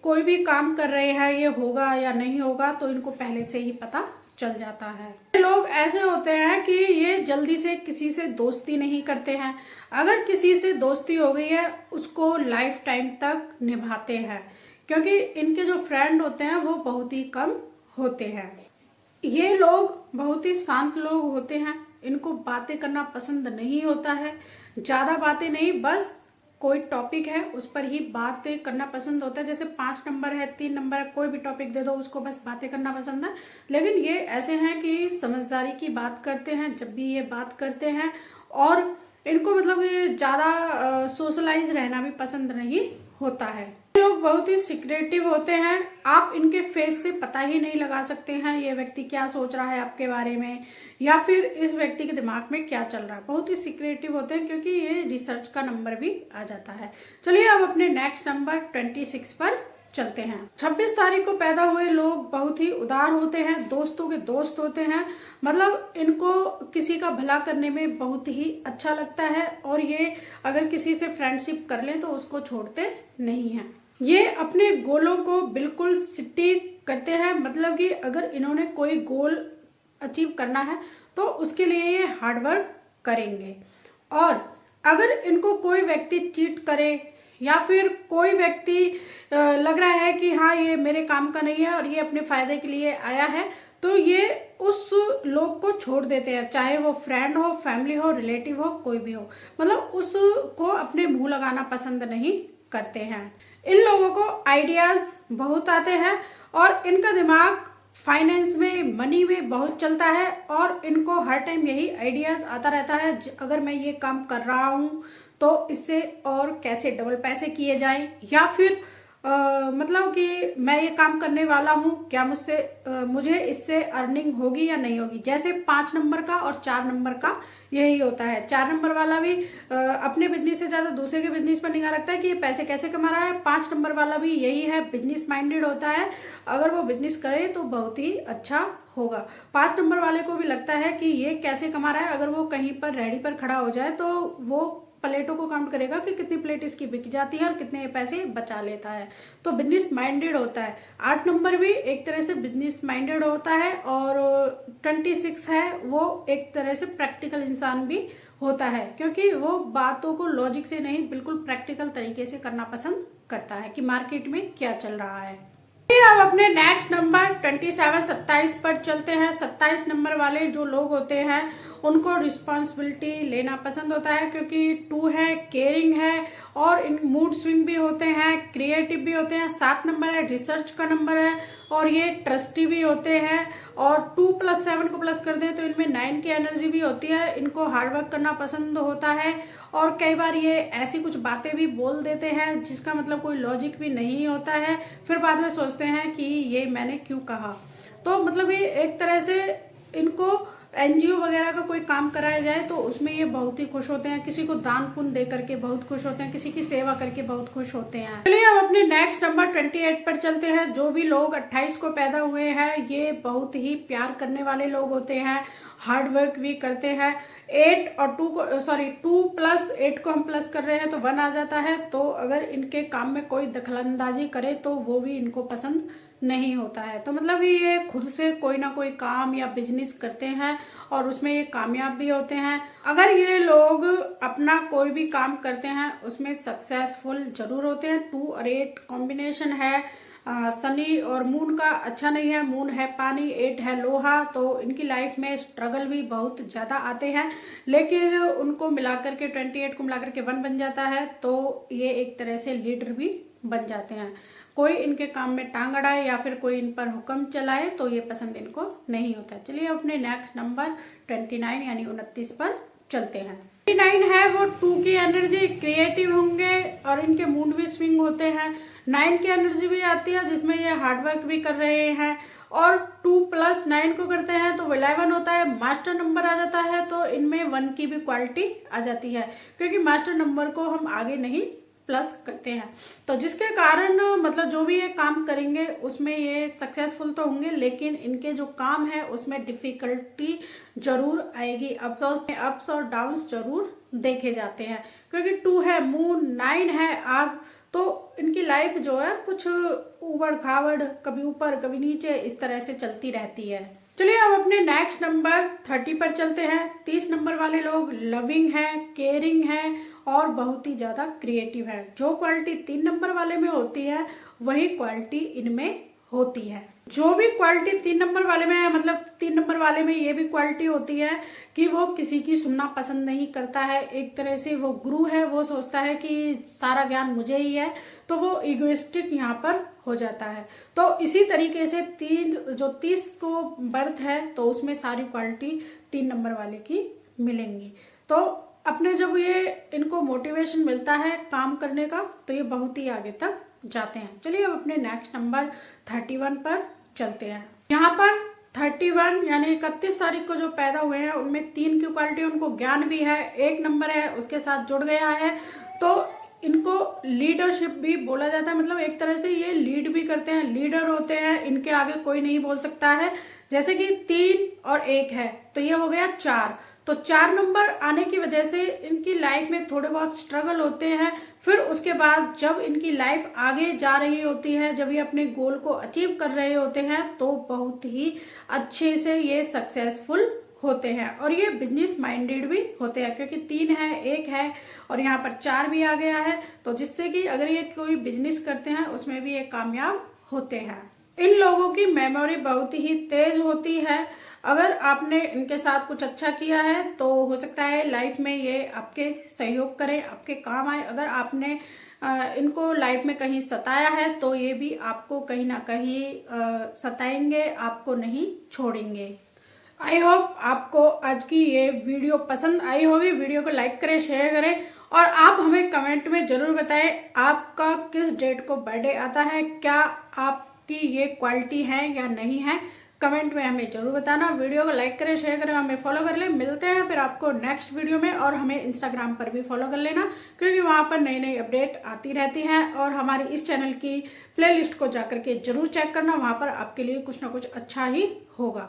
कोई भी काम कर रहे हैं ये होगा या नहीं होगा, तो इनको पहले से ही पता चल जाता है। ये लोग ऐसे होते हैं कि ये जल्दी से किसी से दोस्ती नहीं करते हैं, अगर किसी से दोस्ती हो गई है उसको लाइफ टाइम तक निभाते हैं, क्योंकि इनके जो फ्रेंड होते हैं वो बहुत ही कम होते हैं। ये लोग बहुत ही शांत लोग होते हैं, इनको बातें करना पसंद नहीं होता है, ज्यादा बातें नहीं, बस कोई टॉपिक है उस पर ही बातें करना पसंद होता है। जैसे 5 नंबर है, 3 नंबर है, कोई भी टॉपिक दे दो उसको बस बातें करना पसंद है। लेकिन ये ऐसे हैं कि समझदारी की बात करते हैं जब भी ये बात करते हैं, और इनको मतलब ये ज्यादा सोशलाइज रहना भी पसंद नहीं होता है। लोग बहुत ही सिक्रेटिव होते हैं, आप इनके फेस से पता ही नहीं लगा सकते हैं ये व्यक्ति क्या सोच रहा है आपके बारे में, या फिर इस व्यक्ति के दिमाग में क्या चल रहा है। बहुत ही सिक्रेटिव होते हैं, क्योंकि ये रिसर्च का नंबर भी आ जाता है। चलिए अब अपने नेक्स्ट नंबर 26 पर चलते हैं। 26 तारीख को पैदा हुए लोग बहुत ही उदार होते हैं, दोस्तों के दोस्त होते हैं, मतलब इनको किसी का भला करने में बहुत ही अच्छा लगता है, और ये अगर किसी से फ्रेंडशिप कर लें तो उसको छोड़ते नहीं हैं। ये अपने गोलों को बिल्कुल स्टिक करते हैं, मतलब कि अगर इन्होंने कोई गोल अचीव करना है तो उसके लिए ये हार्डवर्क करेंगे, और अगर इनको कोई व्यक्ति चीट करे या फिर कोई व्यक्ति लग रहा है कि हाँ ये मेरे काम का नहीं है और ये अपने फायदे के लिए आया है, तो ये उस लोग को छोड़ देते हैं, चाहे वो फ्रेंड हो, फैमिली हो, रिलेटिव हो, कोई भी हो, मतलब उसको अपने मुंह लगाना पसंद नहीं करते हैं। इन लोगों को आइडियाज बहुत आते हैं, और इनका दिमाग फाइनेंस में, मनी में बहुत चलता है, और इनको हर टाइम यही आइडियाज आता रहता है, अगर मैं ये काम कर रहा हूँ तो इससे और कैसे डबल पैसे किए जाएं, या फिर मतलब कि मैं ये काम करने वाला हूँ, क्या मुझे इससे अर्निंग होगी या नहीं होगी। जैसे 5 नंबर का और 4 नंबर का यही होता है। 4 नंबर वाला भी अपने बिजनेस से ज्यादा दूसरे के बिजनेस पर निगाह रखता है कि ये पैसे कैसे कमा रहा है। 5 नंबर वाला भी यही है, बिजनेस माइंडेड होता है, अगर वो बिजनेस करे तो बहुत ही अच्छा होगा। 5 नंबर वाले को भी लगता है कि ये कैसे कमा रहा है, अगर वो कहीं पर रेडी पर खड़ा हो जाए तो वो प्लेटों को काउंट करेगा कि कितनी प्लेट इसकी बिक जाती है और कितने पैसे बचा लेता है, तो बिजनेस माइंडेड होता है। 8 नंबर भी एक तरह से बिजनेस माइंडेड होता है, और 26 है वो एक तरह से प्रैक्टिकल इंसान भी होता है, क्योंकि वो बातों को लॉजिक से नहीं बिल्कुल प्रैक्टिकल तरीके से करना पसंद करता है कि मार्केट में क्या चल रहा है। अब अपने नेक्स्ट नंबर 27 पर चलते हैं। 27 नंबर वाले जो लोग होते हैं उनको रिस्पॉन्सिबिलिटी लेना पसंद होता है, क्योंकि 2 है, केयरिंग है और इन मूड स्विंग भी होते हैं, क्रिएटिव भी होते हैं। 7 नंबर है, रिसर्च का नंबर है और ये ट्रस्टी भी होते हैं। और 2 + 7 को प्लस कर दें तो इनमें 9 की एनर्जी भी होती है। इनको हार्डवर्क करना पसंद होता है और कई बार ये ऐसी कुछ बातें भी बोल देते हैं जिसका मतलब कोई लॉजिक भी नहीं होता है, फिर बाद में सोचते हैं कि ये मैंने क्यों कहा। तो मतलब ये एक तरह से इनको एनजीओ वगैरह का कोई काम कराया जाए तो उसमें ये बहुत ही खुश होते हैं, किसी को दान पुण्य दे करके बहुत खुश होते हैं, किसी की सेवा करके बहुत खुश होते हैं। चलिए अब अपने नेक्स्ट नंबर 28 पर चलते हैं। जो भी लोग 28 को पैदा हुए हैं ये बहुत ही प्यार करने वाले लोग होते हैं, हार्डवर्क भी करते हैं। 8 और 2 + 8 को हम प्लस कर रहे हैं तो 1 आ जाता है। तो अगर इनके काम में कोई दखलंदाजी करे तो वो भी इनको पसंद नहीं होता है। तो मतलब ये खुद से कोई ना कोई काम या बिजनेस करते हैं और उसमें ये कामयाब भी होते हैं। अगर ये लोग अपना कोई भी काम करते हैं उसमें सक्सेसफुल जरूर होते हैं। 2 और 8 कॉम्बिनेशन है, शनि और मून का अच्छा नहीं है। मून है पानी, 8 है लोहा, तो इनकी लाइफ में स्ट्रगल भी बहुत ज्यादा आते हैं, लेकिन उनको मिलाकर के 28 को मिलाकर के 1 बन जाता है। तो ये एक तरह से लीडर भी बन जाते हैं। कोई इनके काम में टांग अड़ाए या फिर कोई इन पर हुक्म चलाए तो ये पसंद इनको नहीं होता। चलिए अपने नेक्स्ट नंबर 29 यानी 29 पर चलते हैं। 29 है वो 2 की एनर्जी, क्रिएटिव होंगे और इनके मूड भी स्विंग होते हैं। 9 की एनर्जी भी आती है जिसमें ये हार्डवर्क भी कर रहे हैं और 2 + 9 को करते हैं तो 11 होता है, मास्टर नंबर आ जाता है। तो इनमें 1 की भी क्वालिटी आ जाती है, क्योंकि मास्टर नंबर को हम आगे नहीं प्लस करते हैं। तो जिसके कारण मतलब जो भी ये काम करेंगे उसमें ये सक्सेसफुल तो होंगे, लेकिन इनके जो काम है उसमें डिफिकल्टी जरूर आएगी। अप्स और डाउन्स जरूर देखे जाते हैं, क्योंकि 2 है मून, 9 है आग। तो इनकी लाइफ जो है कुछ उबड़ खाबड़, कभी ऊपर कभी नीचे, इस तरह से चलती रहती है। चलिए अब अपने नेक्स्ट नंबर 30 पर चलते हैं। 30 नंबर वाले लोग लविंग है, केयरिंग है और बहुत ही ज्यादा क्रिएटिव है। जो क्वालिटी 3 नंबर वाले में होती है वही क्वालिटी इनमें होती है। जो भी क्वालिटी 3 नंबर वाले में है, मतलब 3 नंबर वाले में ये भी क्वालिटी होती है कि वो किसी की सुनना पसंद नहीं करता है। एक तरह से वो गुरु है, वो सोचता है कि सारा ज्ञान मुझे ही है, तो वो इगोइस्टिक यहाँ पर हो जाता है। तो इसी तरीके से 30 को बर्थ है तो उसमें सारी क्वालिटी 3 नंबर वाले की मिलेंगी। तो अपने जब ये इनको मोटिवेशन मिलता है काम करने का तो ये बहुत ही आगे तक जाते हैं। चलिए अब अपने नेक्स्ट नंबर 31 पर चलते हैं। यहाँ पर 31 यानी 31 तारीख को जो पैदा हुए हैं उनमें 3 की क्वालिटी, उनको ज्ञान भी है, 1 नंबर है उसके साथ जुड़ गया है, तो इनको लीडरशिप भी बोला जाता है। मतलब एक तरह से ये लीड भी करते हैं, लीडर होते हैं, इनके आगे कोई नहीं बोल सकता है। जैसे कि 3 और 1 है तो ये हो गया 4। तो 4 नंबर आने की वजह से इनकी लाइफ में थोड़े बहुत स्ट्रगल होते हैं। फिर उसके बाद जब इनकी लाइफ आगे जा रही होती है, जब ये अपने गोल को अचीव कर रहे होते हैं तो बहुत ही अच्छे से ये सक्सेसफुल होते हैं और ये बिजनेस माइंडेड भी होते हैं, क्योंकि 3 है, 1 है और यहाँ पर 4 भी आ गया है। तो जिससे कि अगर ये कोई बिजनेस करते हैं उसमें भी ये कामयाब होते हैं। इन लोगों की मेमोरी बहुत ही तेज होती है। अगर आपने इनके साथ कुछ अच्छा किया है तो हो सकता है लाइफ में ये आपके सहयोग करें, आपके काम आए। अगर आपने इनको लाइफ में कहीं सताया है तो ये भी आपको कहीं ना कहीं सताएंगे, आपको नहीं छोड़ेंगे। आई होप आपको आज की ये वीडियो पसंद आई होगी। वीडियो को लाइक करें, शेयर करें और आप हमें कमेंट में जरूर बताएं आपका किस डेट को बर्थडे आता है, क्या आपकी ये क्वालिटी है या नहीं है। कमेंट में हमें जरूर बताना। वीडियो को लाइक करें, शेयर करें, हमें फॉलो कर लें। मिलते हैं फिर आपको नेक्स्ट वीडियो में और हमें इंस्टाग्राम पर भी फॉलो कर लेना, क्योंकि वहां पर नई नई अपडेट आती रहती हैं। और हमारी इस चैनल की प्लेलिस्ट को जाकर के जरूर चेक करना, वहां पर आपके लिए कुछ ना कुछ अच्छा ही होगा।